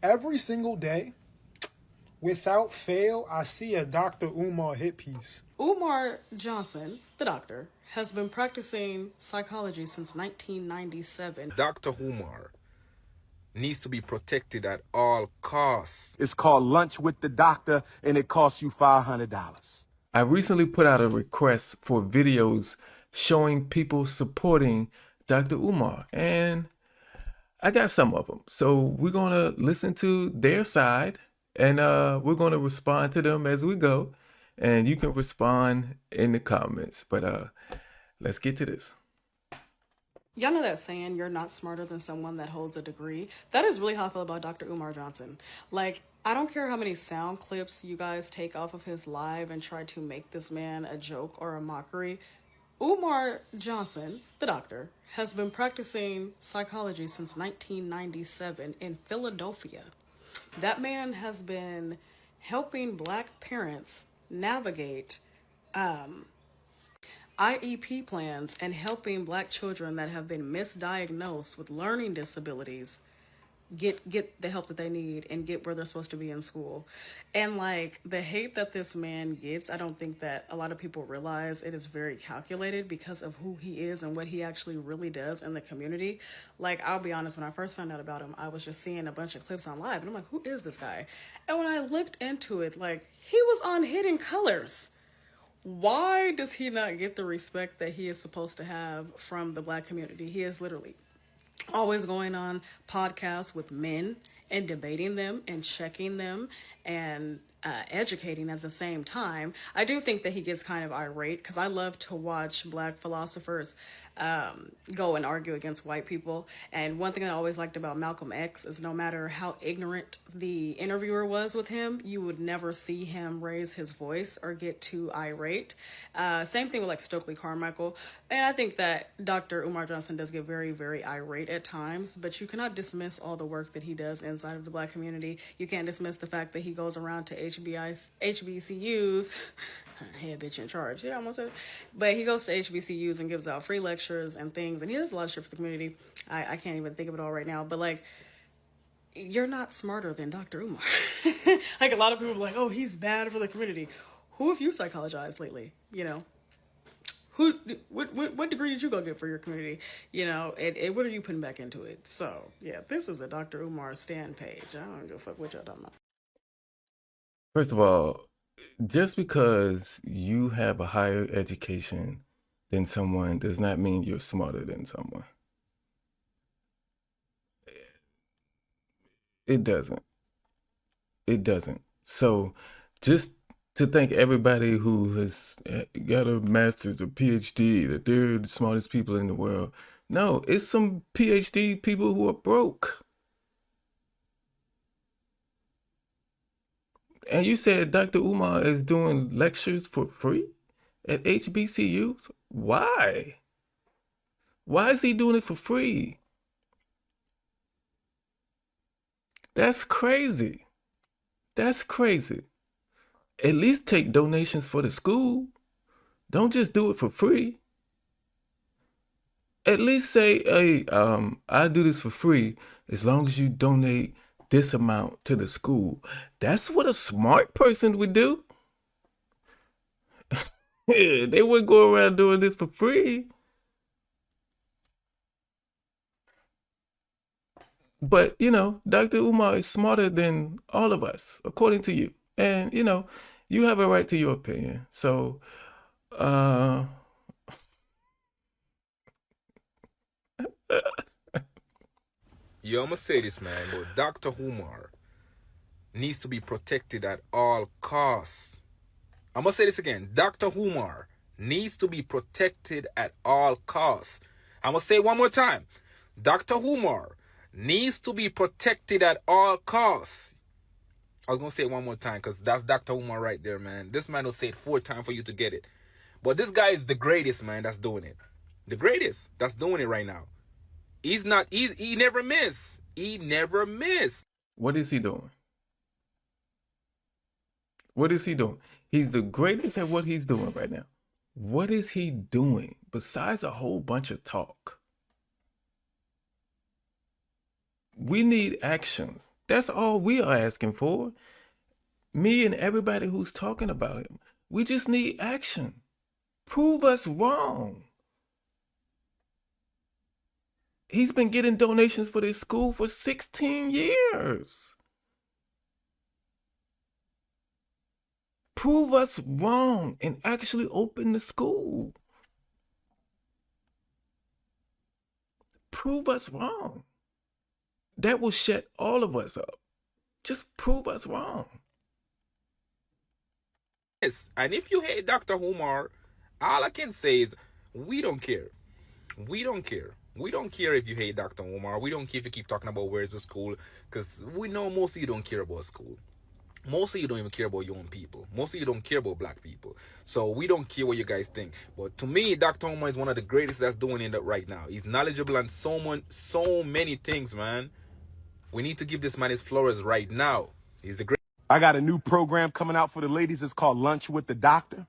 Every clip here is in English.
Every single day, without fail, I see a Dr. Umar hit piece. Umar Johnson, the doctor, has been practicing psychology since 1997. Dr. Umar needs to be protected at all costs. It's called Lunch with the Doctor, and it costs you $500. I recently put out a request for videos showing people supporting Dr. Umar, and I got some of them. So we're going to listen to their side, and we're going to respond to them as we go. And you can respond in the comments. But let's get to this. Y'all know that saying, you're not smarter than someone that holds a degree? That is really how I feel about Dr. Umar Johnson. Like, I don't care how many sound clips you guys take off of his live and try to make this man a joke or a mockery. Umar Johnson, the doctor, has been practicing psychology since 1997 in Philadelphia. That man has been helping Black parents navigate IEP plans and helping Black children that have been misdiagnosed with learning disabilities get the help that they need and get where they're supposed to be in school. And like the hate that this man gets, I don't think that a lot of people realize it is very calculated because of who he is and what he actually really does in the community. Like, I'll be honest, when I first found out about him, I was just seeing a bunch of clips on live and I'm like, who is this guy? And when I looked into it, like, he was on Hidden Colors. Why does he not get the respect that he is supposed to have from the Black community? He is literally always going on podcasts with men and debating them and checking them and educating at the same time. I do think that he gets kind of irate because I love to watch Black philosophers go and argue against white people. And one thing I always liked about Malcolm X is no matter how ignorant the interviewer was with him, you would never see him raise his voice or get too irate. Same thing with like Stokely Carmichael. And I think that Dr. Umar Johnson does get very, very irate at times, but you cannot dismiss all the work that he does inside of the Black community. You can't dismiss the fact that he goes around to HBCUs, head bitch in charge, yeah, almost said it. But he goes to HBCUs and gives out free lectures and things, and he does a lot of shit for the community. I can't even think of it all right now, but like, you're not smarter than Dr. Umar. Like, a lot of people are like, oh, he's bad for the community. Who have you psychologized lately? You know, what degree did you go get for your community? You know, and what are you putting back into it? So yeah, this is a Dr. Umar stand page. I don't give a fuck what y'all talking about. First of all, just because you have a higher education than someone does not mean you're smarter than someone. It doesn't. It doesn't. So just to think everybody who has got a master's or PhD, that they're the smartest people in the world. No, it's some PhD people who are broke. And you said Dr. Umar is doing lectures for free at HBCUs? Why? Why is he doing it for free? That's crazy. That's crazy. At least take donations for the school. Don't just do it for free. At least say, hey, I do this for free as long as you donate this amount to the school. That's what a smart person would do. They wouldn't go around doing this for free. But, you know, Dr. Umar is smarter than all of us, according to you. And, you know, you have a right to your opinion. So, Yo, I'ma say this, man, but Dr. Umar needs to be protected at all costs. I'm gonna say this again. Dr. Umar needs to be protected at all costs. I'm gonna say it one more time. Dr. Umar needs to be protected at all costs. I was gonna say it one more time because that's Dr. Umar right there, man. This man will say it 4 times for you to get it. But this guy is the greatest, man, that's doing it. The greatest that's doing it right now. He never miss. He never miss. what is he doing? What is he doing? He's the greatest at what he's doing right now. What is he doing besides a whole bunch of talk? We need actions. That's all we are asking for. Me and everybody who's talking about him. We just need action. Prove us wrong. He's been getting donations for this school for 16 years. Prove us wrong and actually open the school. Prove us wrong. That will shut all of us up. Just prove us wrong. Yes, and if you hate Dr. Umar, all I can say is we don't care. We don't care. We don't care if you hate Dr. Umar. We don't care if you keep talking about where's the school, because we know most of you don't care about school. Most of you don't even care about your own people. Most of you don't care about black people. So we don't care what you guys think. But to me, Dr. Umar is one of the greatest that's doing it right now. He's knowledgeable on so many things, man. We need to give this man his flowers right now. He's the great. I got a new program coming out for the ladies. It's called Lunch with the Doctor.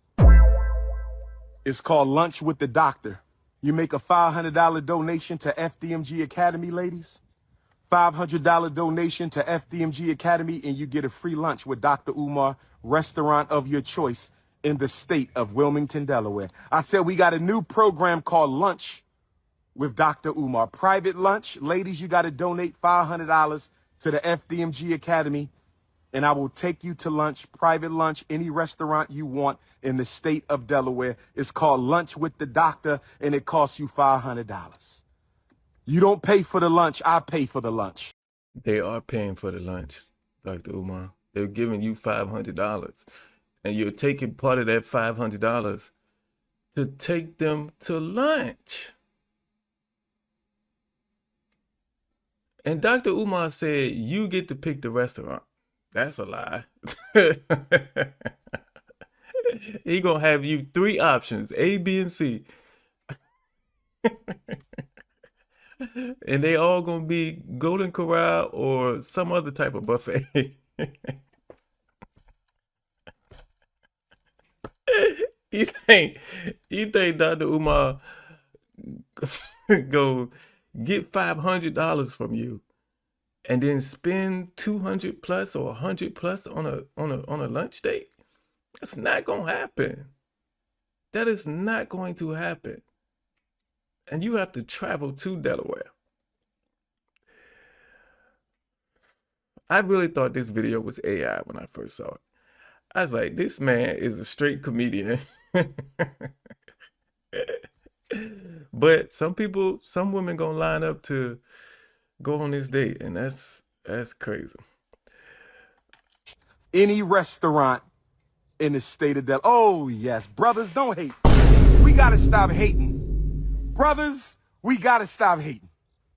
It's called Lunch with the Doctor. You make a $500 donation to FDMG Academy, ladies. $500 donation to FDMG Academy, and you get a free lunch with Dr. Umar, restaurant of your choice in the state of Wilmington, Delaware. I said we got a new program called Lunch with Dr. Umar. Private lunch. Ladies, you got to donate $500 to the FDMG Academy, and I will take you to lunch, private lunch, any restaurant you want in the state of Delaware. It's called Lunch with the Doctor, and it costs you $500. You don't pay for the lunch, I pay for the lunch. They are paying for the lunch, Dr. Umar. They're giving you $500. And you're taking part of that $500 to take them to lunch. And Dr. Umar said, you get to pick the restaurant. That's a lie. He gonna have you 3 options, A, B, and C. And they all gonna be Golden Corral or some other type of buffet. You think Dr. Umar go get $500 from you and then spend 200 plus or 100 plus on a lunch date? That's not gonna happen. That is not going to happen. And you have to travel to Delaware. I really thought this video was AI when I first saw it. I was like, this man is a straight comedian. But some women gonna line up to go on this date, and that's crazy. Any restaurant in the state of Delaware. Oh, yes. Brothers, don't hate. We got to stop hating. Brothers, we got to stop hating.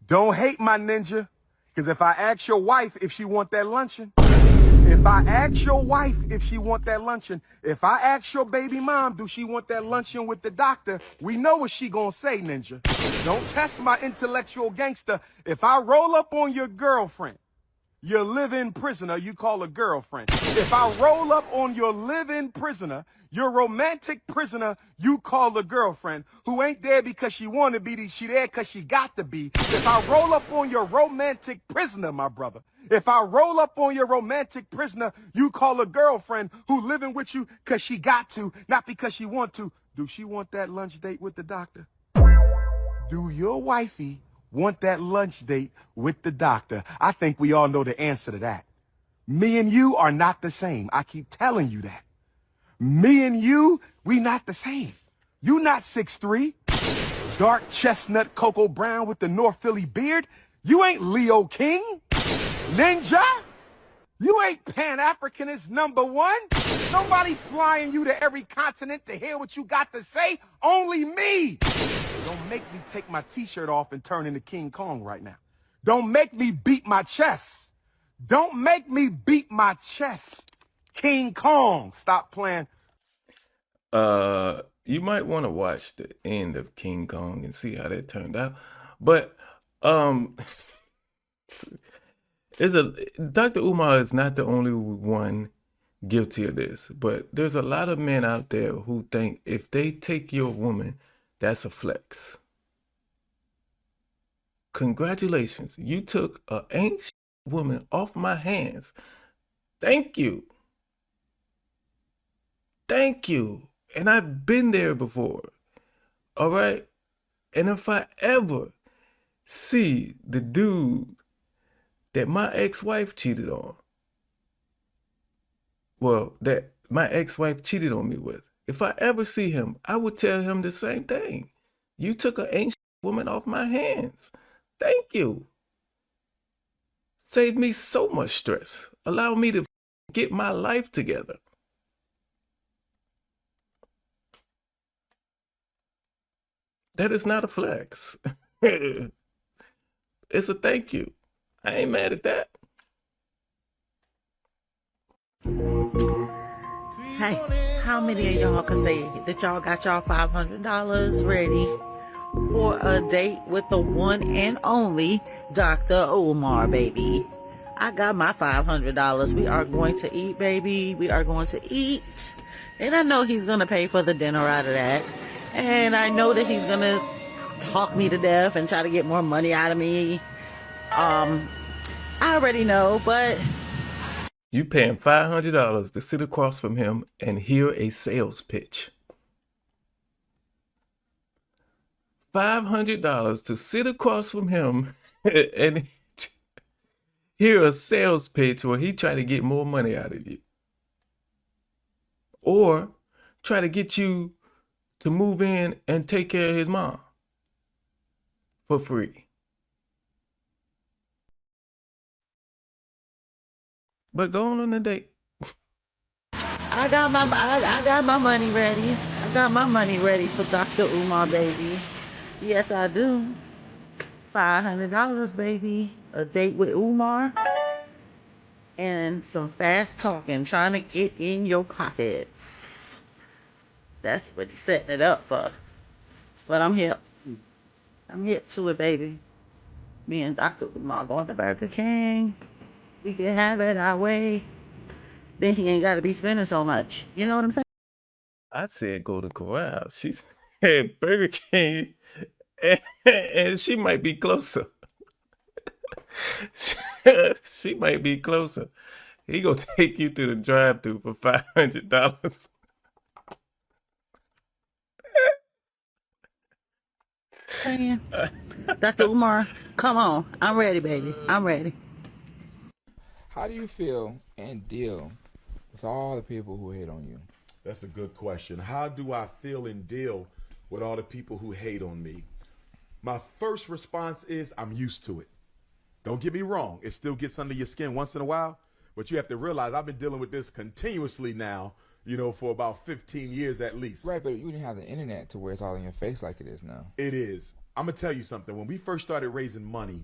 Don't hate my ninja. Because if I ask your wife if she want that luncheon, if I ask your wife if she want that luncheon, if I ask your baby mom, do she want that luncheon with the doctor, we know what she gonna say, ninja. Don't test my intellectual gangster. If I roll up on your girlfriend, your live-in prisoner, you call a girlfriend. If I roll up on your live-in prisoner, your romantic prisoner, you call a girlfriend, who ain't there because she want to be, she there because she got to be. If I roll up on your romantic prisoner, my brother, if I roll up on your romantic prisoner, you call a girlfriend who living with you because she got to, not because she want to. Do she want that lunch date with the doctor? Do your wifey want that lunch date with the doctor? I think we all know the answer to that. Me and you are not the same. I keep telling you that. Me and you, we not the same. You not 6'3", dark chestnut Cocoa Brown with the North Philly beard. You ain't Leo King, ninja. You ain't Pan-Africanist #1. Nobody flying you to every continent to hear what you got to say. Only me. Don't make me take my t-shirt off and turn into King Kong right now. Don't make me beat my chest. Don't make me beat my chest. King Kong. Stop playing. You might want to watch the end of King Kong and see how that turned out. But Dr. Umar is not the only one guilty of this, but there's a lot of men out there who think if they take your woman, that's a flex. Congratulations, you took a ain't woman off my hands. Thank you. Thank you. And I've been there before. All right? And if I ever see the dude that my ex-wife cheated on, well, that my ex-wife cheated on me with, if I ever see him, I would tell him the same thing. You took an ancient woman off my hands. Thank you. Saved me so much stress. Allow me to get my life together. That is not a flex. It's a thank you. I ain't mad at that. Hey, how many of y'all can say that y'all got y'all $500 ready for a date with the one and only Dr. Umar, baby? I got my $500. We are going to eat, baby. We are going to eat. And I know he's going to pay for the dinner out of that. And I know that he's going to talk me to death and try to get more money out of me. I already know, but You paying $500 to sit across from him and hear a sales pitch. $500 to sit across from him and hear a sales pitch where he try to get more money out of you. Or try to get you to move in and take care of his mom for free. But go on a date. I got my money ready. I got my money ready for Dr. Umar, baby. Yes, I do. $500, baby. A date with Umar. And some fast talking, trying to get in your pockets. That's what he's setting it up for. But I'm hip. I'm hip to it, baby. Me and Dr. Umar going to Burger King. We can have it our way. Then he ain't got to be spending so much. You know what I'm saying? I said go to Corral. She said Burger King, and she might be closer. She might be closer. He gonna take you to the drive-thru for $500. Saying, Dr. Umar, come on. I'm ready, baby. I'm ready. How do you feel and deal with all the people who hate on you? That's a good question. How do I feel and deal with all the people who hate on me? My first response is I'm used to it. Don't get me wrong. It still gets under your skin once in a while, but you have to realize I've been dealing with this continuously now, for about 15 years at least. Right, but you didn't have the internet to where it's all in your face like it is now. It is. I'm going to tell you something. When we first started raising money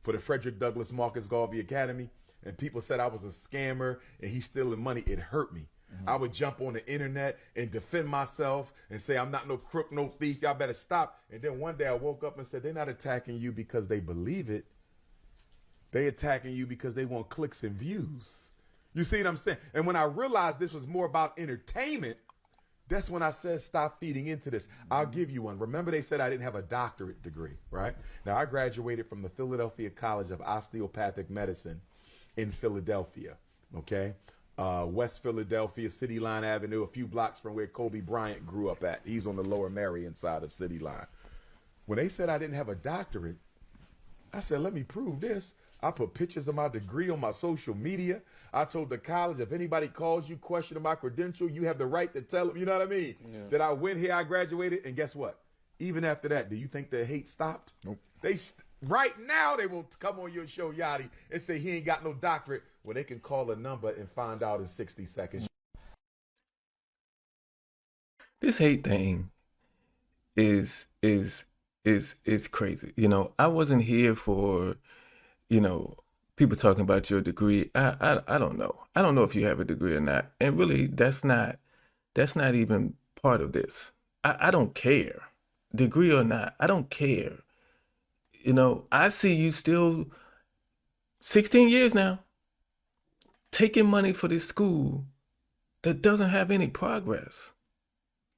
for the Frederick Douglass Marcus Garvey Academy, and people said I was a scammer and he's stealing money, it hurt me. I would jump on the internet and defend myself and say, I'm not no crook, no thief. Y'all better stop. And then one day I woke up and said, they're not attacking you because they believe it. They attacking you because they want clicks and views. You see what I'm saying? And when I realized this was more about entertainment, that's when I said, stop feeding into this. I'll give you one. Remember they said I didn't have a doctorate degree, right? Now I graduated from the Philadelphia College of Osteopathic Medicine in Philadelphia, okay? West Philadelphia, City Line Avenue, a few blocks from where Kobe Bryant grew up at. He's on the Lower Marion side of City Line. When they said I didn't have a doctorate, I said, let me prove this. I put pictures of my degree on my social media. I told the college, if anybody calls you questioning my credential, you have the right to tell them, you know what I mean? Yeah. That I went here, I graduated, and guess what? Even after that, do you think the hate stopped? Nope. Right now, they will come on your show, Yachty, and say he ain't got no doctorate, when they can call a number and find out in 60 seconds. This hate thing is crazy. I wasn't here for, people talking about your degree. I don't know. I don't know if you have a degree or not. And really, that's not even part of this. I don't care. Degree or not, I don't care. I see you still 16 years now taking money for this school that doesn't have any progress.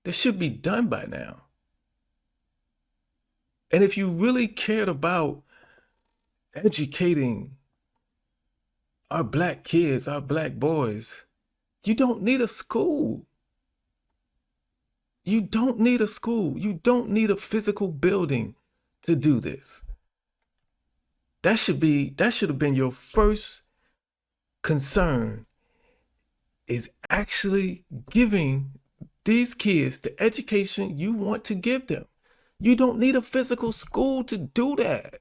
That should be done by now. And if you really cared about educating our black kids, our black boys. You don't need a school. You don't need a school. You don't need a physical building to do this. That should have been your first concern, is actually giving these kids the education you want to give them. You don't need a physical school to do that.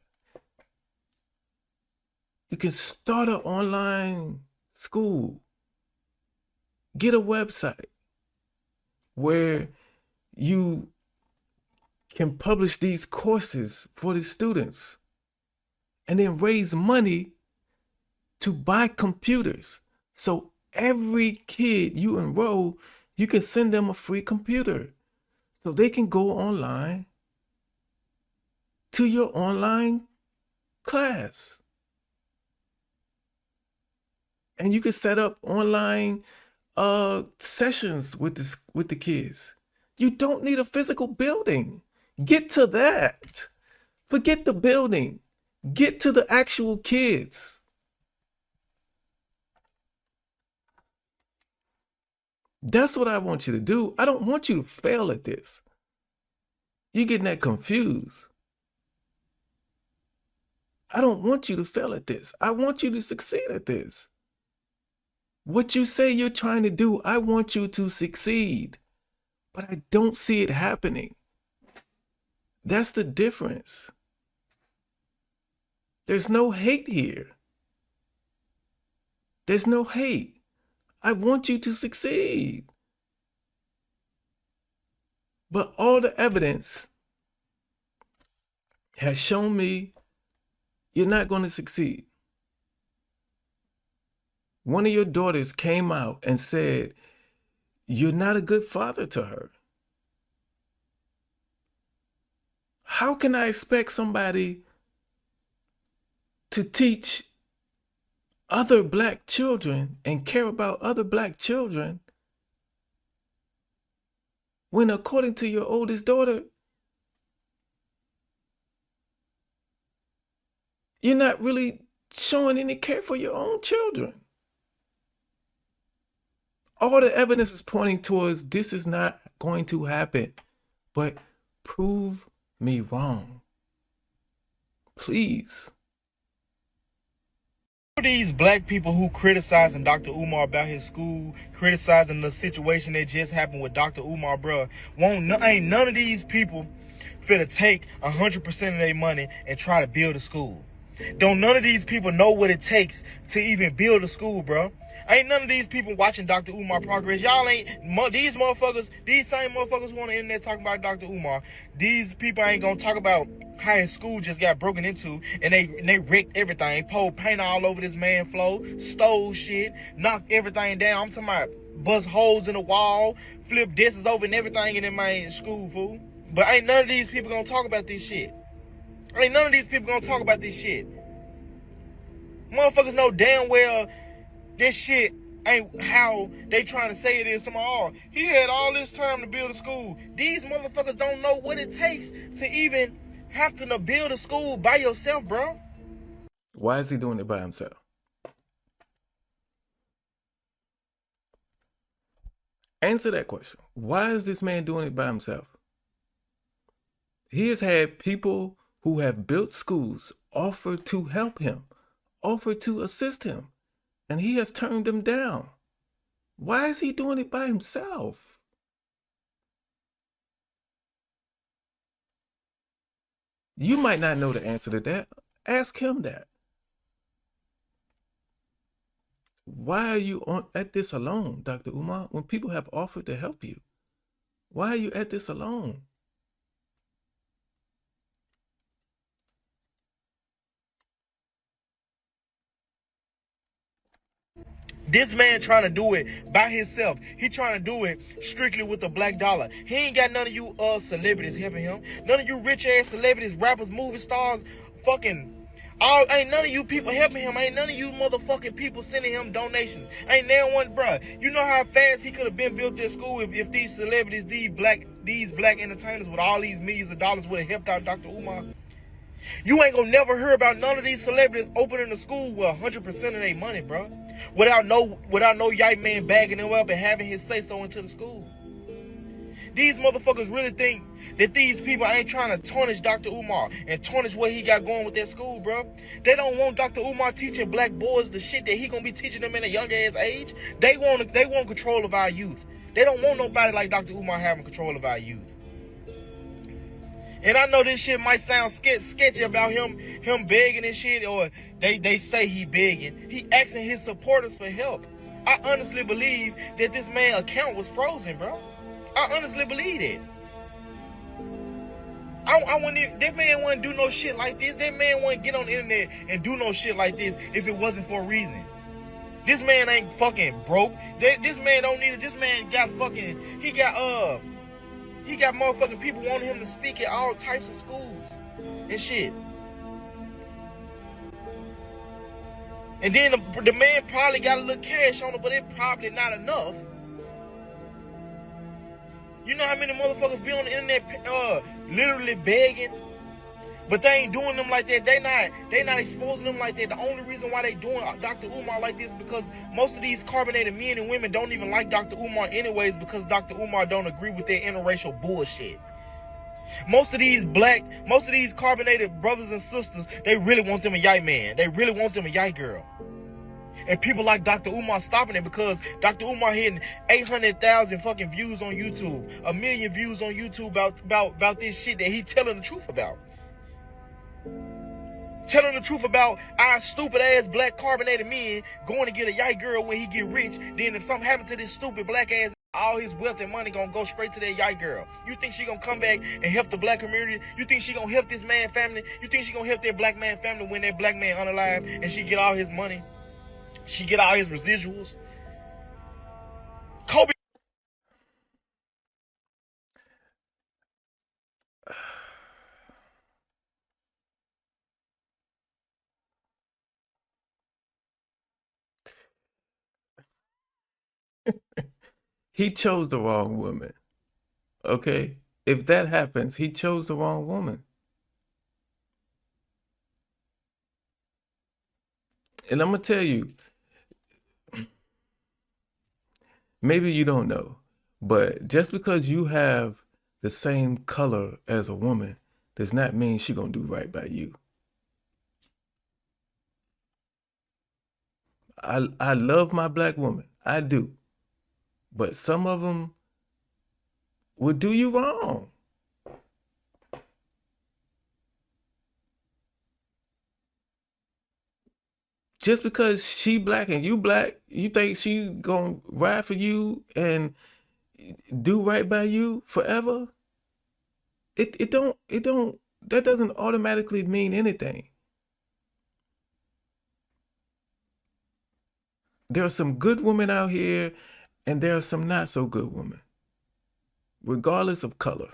You can start an online school. Get a website where you can publish these courses for the students and then raise money to buy computers. So every kid you enroll, you can send them a free computer so they can go online to your online class. And you can set up online sessions with the kids. You don't need a physical building. Get to that. Forget the building. Get to the actual kids. That's what I want you to do. I don't want you to fail at this. You're getting that confused. I don't want you to fail at this. I want you to succeed at this. What you say you're trying to do, I want you to succeed. But I don't see it happening. That's the difference. There's no hate here. There's no hate. I want you to succeed. But all the evidence has shown me you're not going to succeed. One of your daughters came out and said, you're not a good father to her. How can I expect somebody to teach other black children and care about other black children when, according to your oldest daughter, you're not really showing any care for your own children? All the evidence is pointing towards this is not going to happen. But prove me wrong. Please. These black people who criticizing Dr. Umar about his school, criticizing the situation that just happened with Dr. Umar, bruh, ain't none of these people finna take 100% of their money and try to build a school. Don't none of these people know what it takes to even build a school, bro. Ain't none of these people watching Dr. Umar progress. Y'all ain't, these motherfuckers, these same motherfuckers who on the internet talking about Dr. Umar, these people ain't gonna talk about how his school just got broken into and they wrecked everything. Poured paint all over this man's floor, stole shit, knocked everything down. I'm talking about bust holes in the wall, flip desks over and everything in that man's school, fool. But ain't none of these people gonna talk about this shit. Ain't none of these people gonna talk about this shit. Motherfuckers know damn well this shit ain't how they trying to say it is. Tomorrow, he had all this time to build a school. These motherfuckers don't know what it takes to even have to build a school by yourself, bro. Why is he doing it by himself? Answer that question. Why is this man doing it by himself? He has had people who have built schools offer to help him, offer to assist him, and he has turned them down. Why is he doing it by himself? You might not know the answer to that. Ask him that. Why are you at this alone, Dr. Umar, when people have offered to help you? Why are you at this alone? This man trying to do it by himself. He trying to do it strictly with the black dollar. He ain't got none of you celebrities helping him. None of you rich ass celebrities, rappers, movie stars, ain't none of you people helping him. Ain't none of you motherfucking people sending him donations. Ain't now one, bruh. You know how fast he could have been built this school if these celebrities, these black entertainers with all these millions of dollars would have helped out Dr. Umar? You ain't gonna never hear about none of these celebrities opening a school with 100% of their money, bro. Without no white man bagging them up and having his say so into the school. These motherfuckers really think that these people ain't trying to tarnish Dr. Umar and tarnish what he got going with that school, bro. They don't want Dr. Umar teaching black boys the shit that he gonna be teaching them in a young ass age. They want control of our youth. They don't want nobody like Dr. Umar having control of our youth. And I know this shit might sound sketchy about him begging and shit, or they say he begging. He asking his supporters for help. I honestly believe that this man's account was frozen, bro. I honestly believe it. That man wouldn't do no shit like this. That man wouldn't get on the internet and do no shit like this if it wasn't for a reason. This man ain't fucking broke. This man don't need it. This man got fucking, he got motherfucking people wanting him to speak at all types of schools and shit. And then the man probably got a little cash on him, but it probably not enough. You know how many motherfuckers be on the internet literally begging? But they ain't doing them like that. They not exposing them like that. The only reason why they doing Dr. Umar like this because most of these carbonated men and women don't even like Dr. Umar anyways because Dr. Umar don't agree with their interracial bullshit. Most of these carbonated brothers and sisters, they really want them a yay man. They really want them a yay girl. And people like Dr. Umar stopping it because Dr. Umar hitting 800,000 fucking views on YouTube, 1 million views on YouTube about this shit that he telling the truth about. Telling the truth about our stupid ass black carbonated men going to get a yay girl when he get rich. Then if something happened to this stupid black ass, all his wealth and money gonna go straight to that yay girl. You think she gonna come back and help the black community? You think she gonna help this man family? You think she gonna help that black man family when that black man unalive and she get all his money? She get all his residuals? Kobe. He chose the wrong woman. Okay? If that happens, he chose the wrong woman. And I'm going to tell you, maybe you don't know, but just because you have the same color as a woman does not mean she's going to do right by you. I love my black woman. I do. But some of them will do you wrong. Just because she black and you black, you think she gonna ride for you and do right by you forever? It don't, that doesn't automatically mean anything. There are some good women out here and there are some not so good women, regardless of color.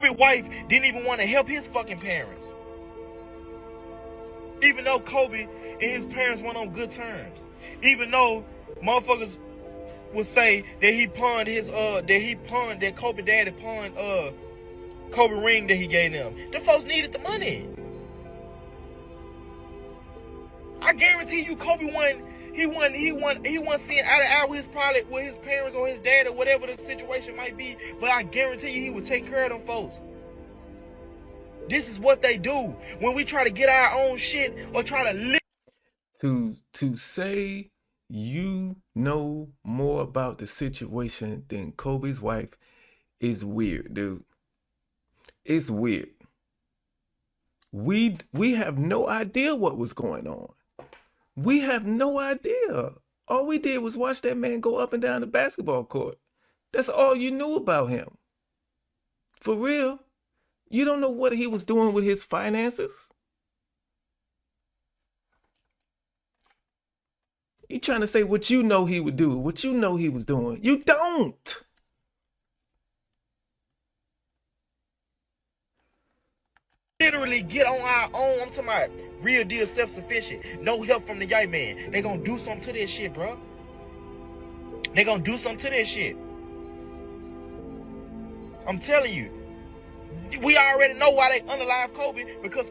His wife didn't even want to help his fucking parents. Even though Kobe and his parents went on good terms. Even though motherfuckers would say that he pawned that Kobe daddy pawned Kobe ring that he gave them. The folks needed the money. I guarantee you Kobe wasn't seeing eye to eye with his parents or his dad or whatever the situation might be, but I guarantee you he would take care of them folks. This is what they do when we try to get our own shit or try to live. To say you know more about the situation than Kobe's wife is weird, dude. It's weird. We have no idea what was going on. We have no idea. All we did was watch that man go up and down the basketball court. That's all you knew about him. For real. You don't know what he was doing with his finances? You trying to say what you know he would do, what you know he was doing. You don't. Literally get on our own. I'm talking about real deal self-sufficient. No help from the yay man. They gonna do something to that shit, bro. They gonna do something to that shit. I'm telling you. We already know why they unalive Kobe, because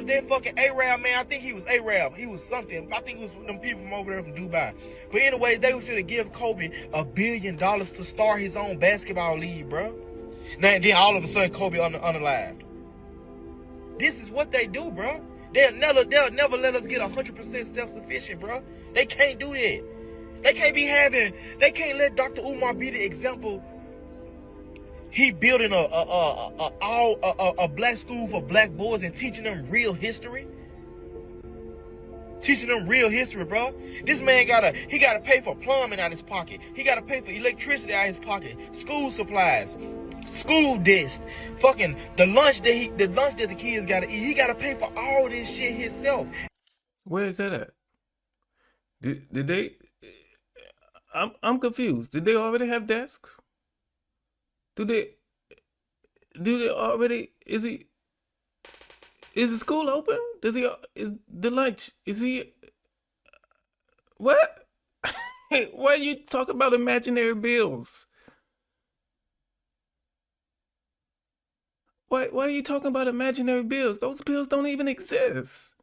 that fucking Arab man, I think he was Arab. He was something. I think it was them people from over there from Dubai. But anyways, they was gonna give Kobe $1 billion to start his own basketball league, bro. Now then all of a sudden Kobe unalived. This is what they do, bro. They'll never let us get 100% self-sufficient, bro. They can't do that. They can't let Dr. Umar be the example. He building a black school for black boys and teaching them real history. Teaching them real history, bro. This man gotta pay for plumbing out his pocket. He gotta pay for electricity out his pocket. School supplies, school desks, fucking the lunch that the kids gotta eat. He gotta pay for all this shit himself. Where is that at? Did they? I'm confused. Did they already have desks? Do they already? Is the school open? Is the lunch? Is he? What? Why are you talking about imaginary bills? Why are you talking about imaginary bills? Those bills don't even exist.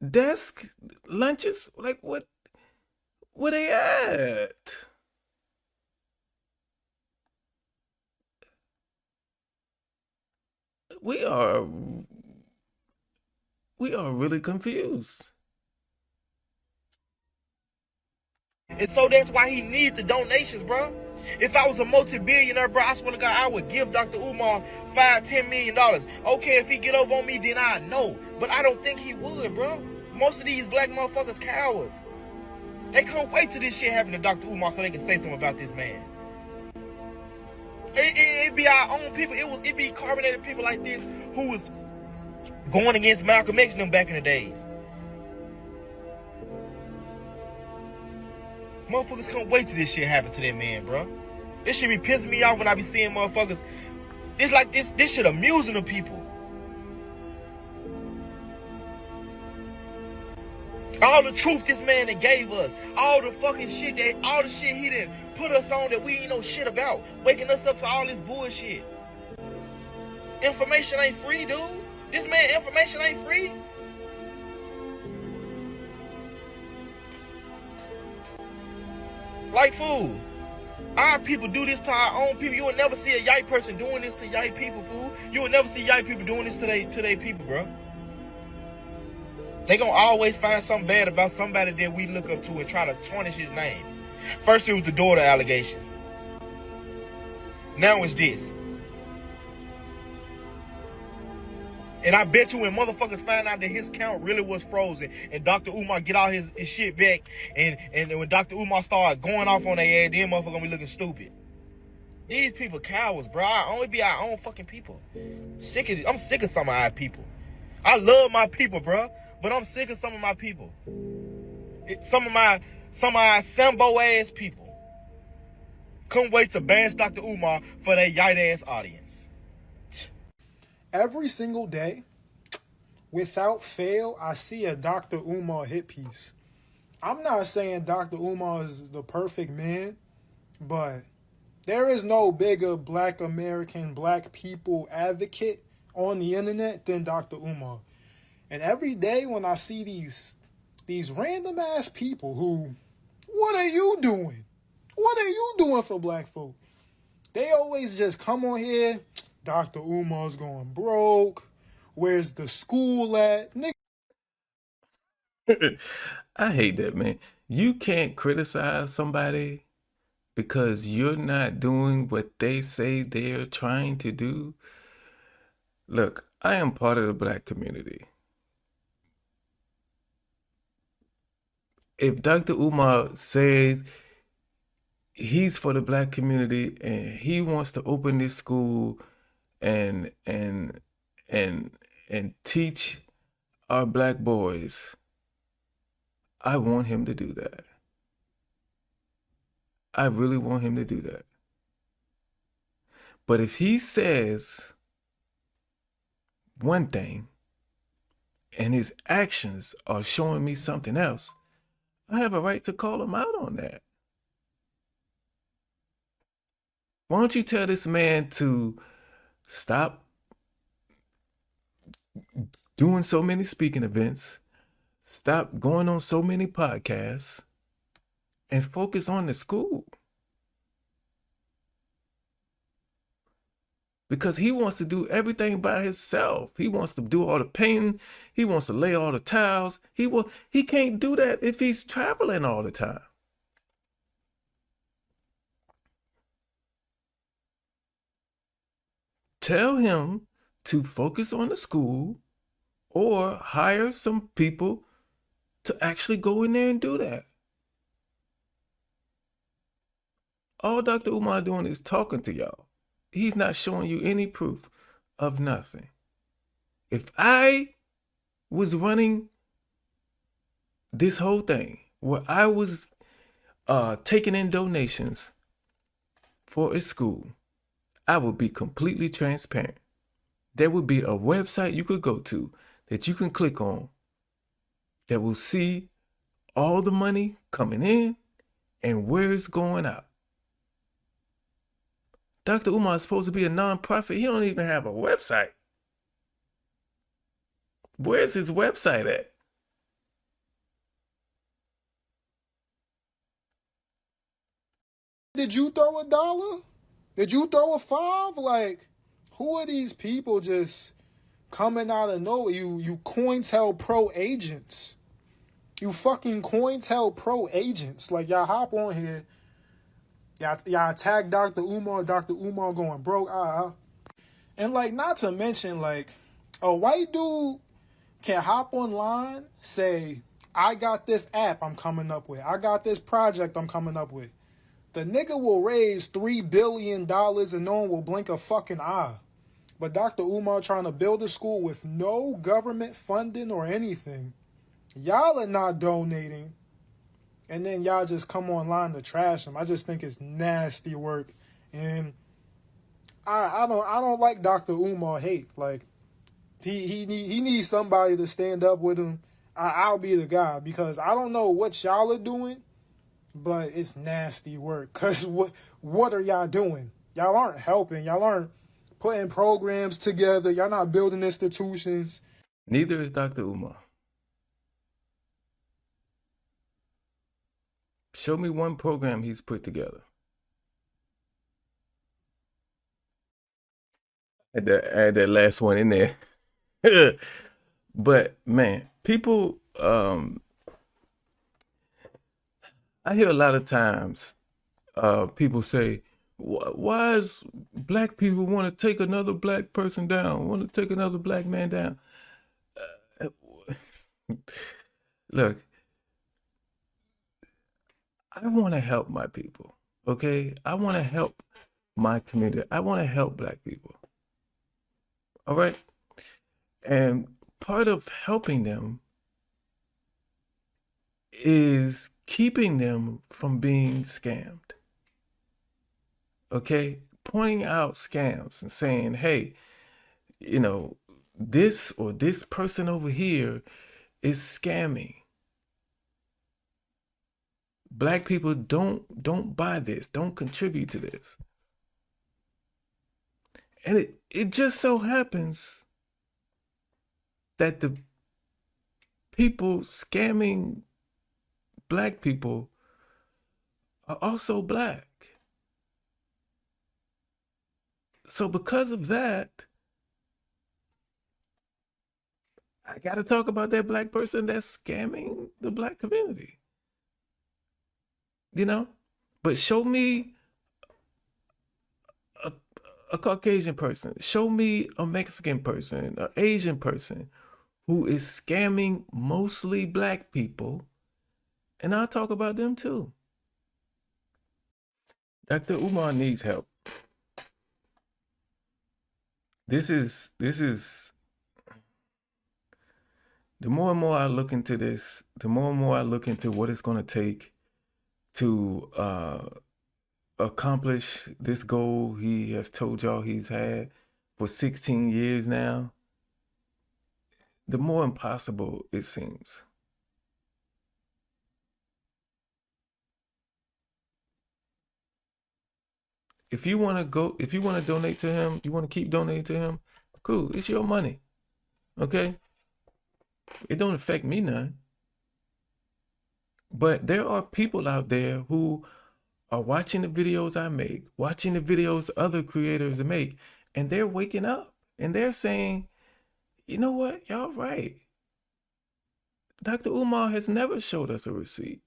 Desk, lunches, like what? Where they at? We are really confused. And so that's why he needs the donations, bro. If I was a multi-billionaire, bro, I swear to God, I would give Dr. Umar $5-10 million. Okay, if he get over on me, then I know. But I don't think he would, bro. Most of these black motherfuckers cowards. They can't wait till this shit happen to Dr. Umar so they can say something about this man. It be our own people. It be carbonated people like this who was going against Malcolm X and them back in the days. Motherfuckers can't wait till this shit happen to that man, bro. This shit be pissing me off when I be seeing motherfuckers. This shit amusing the people. All the truth this man that gave us, all the fucking shit all the shit he done put us on that we ain't know shit about, waking us up to all this bullshit. Information ain't free, dude. This man, information ain't free. Like, fool, our people do this to our own people. You will never see a white person doing this to white people, fool. You will never see white people doing this to their people, bro. They gonna always find something bad about somebody that we look up to and try to tarnish his name. First it was the daughter allegations. Now it's this. And I bet you when motherfuckers find out that his account really was frozen and Dr. Umar get all his shit back and when Dr. Umar start going off on their ass, then motherfuckers gonna be looking stupid. These people cowards, bro. I only be our own fucking people. I'm sick of some of our people. I love my people, bro. But I'm sick of some of my people. Some of our Sambo ass people. Couldn't wait to bash Dr. Umar for their yite ass audience. Every single day, without fail, I see a Dr. Umar hit piece. I'm not saying Dr. Umar is the perfect man, but there is no bigger black American, black people advocate on the internet than Dr. Umar. And every day when I see these random ass people who, what are you doing? What are you doing for black folk? They always just come on here, Dr. Umar's going broke. Where's the school at? Nigga. I hate that, man. You can't criticize somebody because you're not doing what they say they're trying to do. Look, I am part of the black community. If Dr. Umar says he's for the black community and he wants to open this school and teach our black boys, I want him to do that. I really want him to do that. But if he says one thing and his actions are showing me something else, I have a right to call him out on that. Why don't you tell this man to Stop doing so many speaking events. Stop going on so many podcasts and focus on the school. Because he wants to do everything by himself. He wants to do all the painting. He wants to lay all the tiles. He can't do that if he's traveling all the time. Tell him to focus on the school or hire some people to actually go in there and do that. All Dr. Umar doing is talking to y'all. He's not showing you any proof of nothing. If I was running this whole thing where I was taking in donations for a school, I would be completely transparent. There would be a website you could go to that you can click on that will see all the money coming in and where it's going out. Dr. Umar is supposed to be a nonprofit. He don't even have a website. Where's his website at? Did you throw $1? Did you throw a $5? Like, who are these people just coming out of nowhere? You COINTELPRO agents. You fucking COINTELPRO agents. Like, y'all hop on here. Y'all attack Dr. Umar. Dr. Umar going broke. And, like, not to mention, like, a white dude can hop online, say, I got this app I'm coming up with. I got this project I'm coming up with. The nigga will raise $3 billion and no one will blink a fucking eye. But Dr. Umar trying to build a school with no government funding or anything. Y'all are not donating. And then y'all just come online to trash him. I just think it's nasty work. And I don't like Dr. Umar hate. Like, he needs somebody to stand up with him. I'll be the guy, because I don't know what y'all are doing, but it's nasty work. Because what are y'all doing? Y'all aren't helping. Y'all aren't putting programs together. Y'all not building institutions. Neither is Dr. Umar. Show me one program he's put together. Add that last one in there. But man, people, I hear a lot of times people say, why is black people want to take another black person down, want to take another black man down? Look, I want to help my people, okay? I want to help my community. I want to help black people, all right? And part of helping them is keeping them from being scammed, okay? Pointing out scams and saying, hey, you know, this or this person over here is scamming. Black people don't buy this, don't contribute to this. And it just so happens that the people scamming black people are also black. So because of that, I got to talk about that black person that's scamming the black community. You know? But show me a Caucasian person. Show me a Mexican person, an Asian person who is scamming mostly black people, and I'll talk about them too. Dr. Umar needs help. This is the more and more I look into this, the more and more I look into what it's going to take to accomplish this goal he has told y'all he's had for 16 years now, the more impossible it seems. If you want to donate to him, you want to keep donating to him, cool. It's your money. Okay? It don't affect me none. But there are people out there who are watching the videos I make, watching the videos other creators make, and they're waking up and they're saying, you know what? Y'all right. Dr. Umar has never showed us a receipt.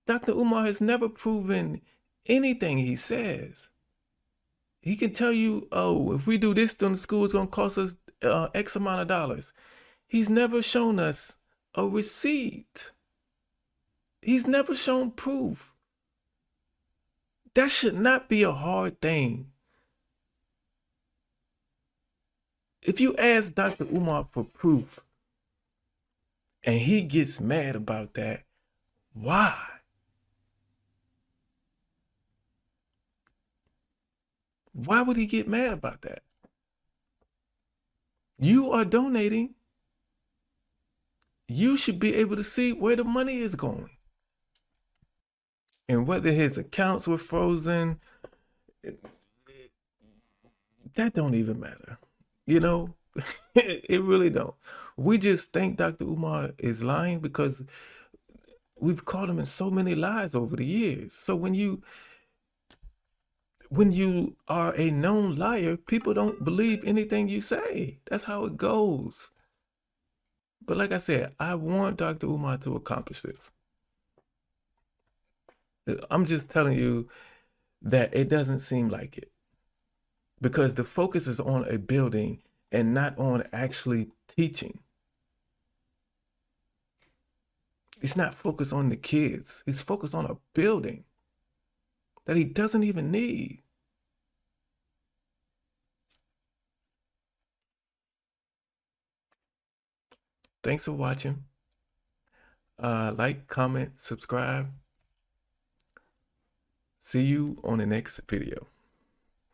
Dr. Umar has never proven anything he says. He can tell you, oh, if we do this, then the school is going to cost us X amount of dollars. He's never shown us a receipt. He's never shown proof. That should not be a hard thing. If you ask Dr. Umar for proof and he gets mad about that, why? Why would he get mad about that? You are donating. You should be able to see where the money is going. And whether his accounts were frozen, that don't even matter. You know, it really don't. We just think Dr. Umar is lying because we've caught him in so many lies over the years. So when you are a known liar, people don't believe anything you say. That's how it goes. But like I said, I want Dr. Umar to accomplish this. I'm just telling you that it doesn't seem like it, because the focus is on a building and not on actually teaching. It's not focused on the kids. It's focused on a building that he doesn't even need. Thanks for watching. Like, comment, subscribe. See you on the next video.